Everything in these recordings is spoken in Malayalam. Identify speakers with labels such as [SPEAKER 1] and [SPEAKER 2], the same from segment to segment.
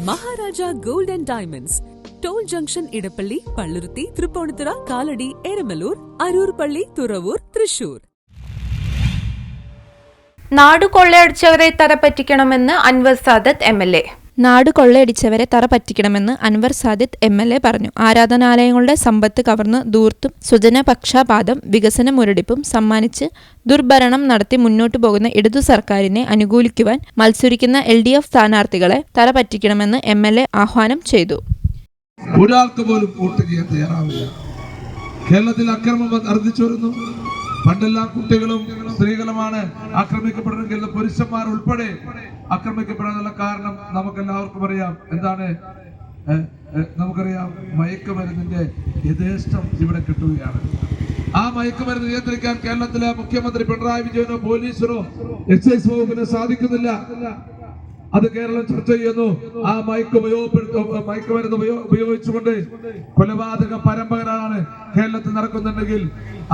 [SPEAKER 1] Maharaja gold and diamonds, toll junction, Edappally, Palluruthy, Tripunithura, Kalady, Eramalloor, Aroor Palli, Thuravoor, Thrissur.
[SPEAKER 2] നാട് കൊള്ളയടിച്ചവരെ തറപറ്റിക്കണമെന്ന് അൻവർ സാദത്ത് MLA.
[SPEAKER 3] നാട് കൊള്ളയടിച്ചവരെ തറ പറ്റിക്കണമെന്ന് അൻവർ സാദിത്ത് MLA പറഞ്ഞു. ആരാധനാലയങ്ങളുടെ സമ്പത്ത് കവർന്ന് ധൂർത്തും സ്വജനപക്ഷപാതം വികസന മുരടിപ്പും സമ്മാനിച്ച് ദുർഭരണം നടത്തി മുന്നോട്ടു പോകുന്ന ഇടതു സർക്കാരിനെ അനുകൂലിക്കുവാൻ മത്സരിക്കുന്ന LDF സ്ഥാനാർത്ഥികളെ തറ പറ്റിക്കണമെന്ന് MLA ആഹ്വാനം ചെയ്തു.
[SPEAKER 4] ഒരാൾക്ക് പോലും വോട്ട് ചെയ്യാൻ തയ്യാറാവില്ല. കേരളത്തിൽ അക്രമം വർദ്ധിച്ചു വരുന്നു. പണ്ടെല്ലാം കുട്ടികളും സ്ത്രീകളുമാണ് ആക്രമിക്കപ്പെടുന്നത്. പുരുഷന്മാർ ഉൾപ്പെടെ ആക്രമിക്കപ്പെടാനുള്ള കാരണം നമുക്കെല്ലാവർക്കും അറിയാം. എന്താണ്? നമുക്കറിയാം, മയക്കുമരുന്നിന്റെ യഥേഷ്ടം ഇവിടെ കിട്ടുകയാണ്. ആ മയക്കുമരുന്ന് നിയന്ത്രിക്കാൻ കേരളത്തിലെ മുഖ്യമന്ത്രി പിണറായി വിജയനോ പോലീസിനോ എക്സൈസ് വകുപ്പിനോ സാധിക്കുന്നില്ല. അത് കേരളം ചർച്ച ചെയ്യുന്നു. ആ മയക്കുമരുന്ന് ഉപയോഗിച്ചുകൊണ്ട് കൊലപാതക പരമ്പരകളാണ് കേരളത്തിൽ നടക്കുന്നുണ്ടെങ്കിൽ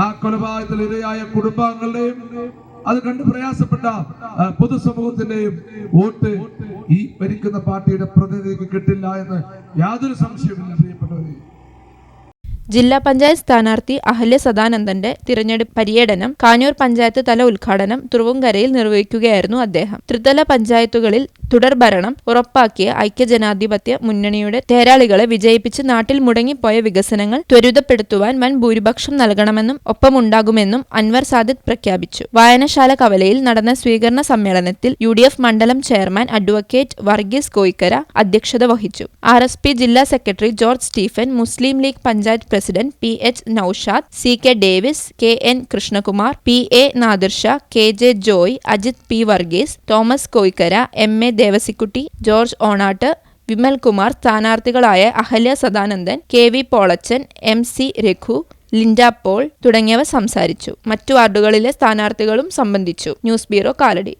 [SPEAKER 4] ആ കൊലപാതകത്തിൽ ഇരയായ കുടുംബാംഗങ്ങളുടെയും അത് കണ്ട് പ്രയാസപ്പെട്ട പൊതുസമൂഹത്തിന്റെയും വോട്ട് ഈ ഭരിക്കുന്ന പാർട്ടിയുടെ പ്രതിനിധിക്ക് കിട്ടില്ല എന്ന് യാതൊരു സംശയവുമില്ല. പ്രിയപ്പെട്ടവരെ,
[SPEAKER 3] ജില്ലാ പഞ്ചായത്ത് സ്ഥാനാർത്ഥി അഹല്യ സദാനന്ദന്റെ തിരഞ്ഞെടുപ്പ് പര്യടനം കാഞ്ഞൂർ പഞ്ചായത്ത് തല ഉദ്ഘാടനം തുറവുംകരയിൽ നിർവഹിക്കുകയായിരുന്നു അദ്ദേഹം. ത്രിതല പഞ്ചായത്തുകളിൽ തുടർഭരണം ഉറപ്പാക്കിയ ഐക്യജനാധിപത്യ മുന്നണിയുടെ തേരാളികളെ വിജയിപ്പിച്ച് നാട്ടിൽ മുടങ്ങിപ്പോയ വികസനങ്ങൾ ത്വരിതപ്പെടുത്തുവാൻ വൻ ഭൂരിപക്ഷം നൽകണമെന്നും ഒപ്പമുണ്ടാകുമെന്നും അൻവർ സാദിത്ത് പ്രഖ്യാപിച്ചു. വായനശാല കവലയിൽ നടന്ന സ്വീകരണ സമ്മേളനത്തിൽ UDF മണ്ഡലം ചെയർമാൻ അഡ്വക്കേറ്റ് വർഗീസ് കോയിക്കര അധ്യക്ഷത വഹിച്ചു. RSP ജില്ലാ secretary George Stephen, Muslim League panchayat president PH Naushad, CK Davis, KN Krishnakumar, PA Nadirsha, KJ Joy, Ajith P Varghese, Thomas Koikkara, MA Devassykutty, George Onatt, Vimalkumar, സ്ഥാനാർത്ഥികളായ Ahalya Sadanandan, KV Polachan, MC Raghu, Linda Paul തുടങ്ങിയവർ സംസാരിച്ചു. മറ്റു വാർഡുകളിലെ സ്ഥാനാർത്ഥികളും സംബന്ധിച്ചു. News bureau, Kalady.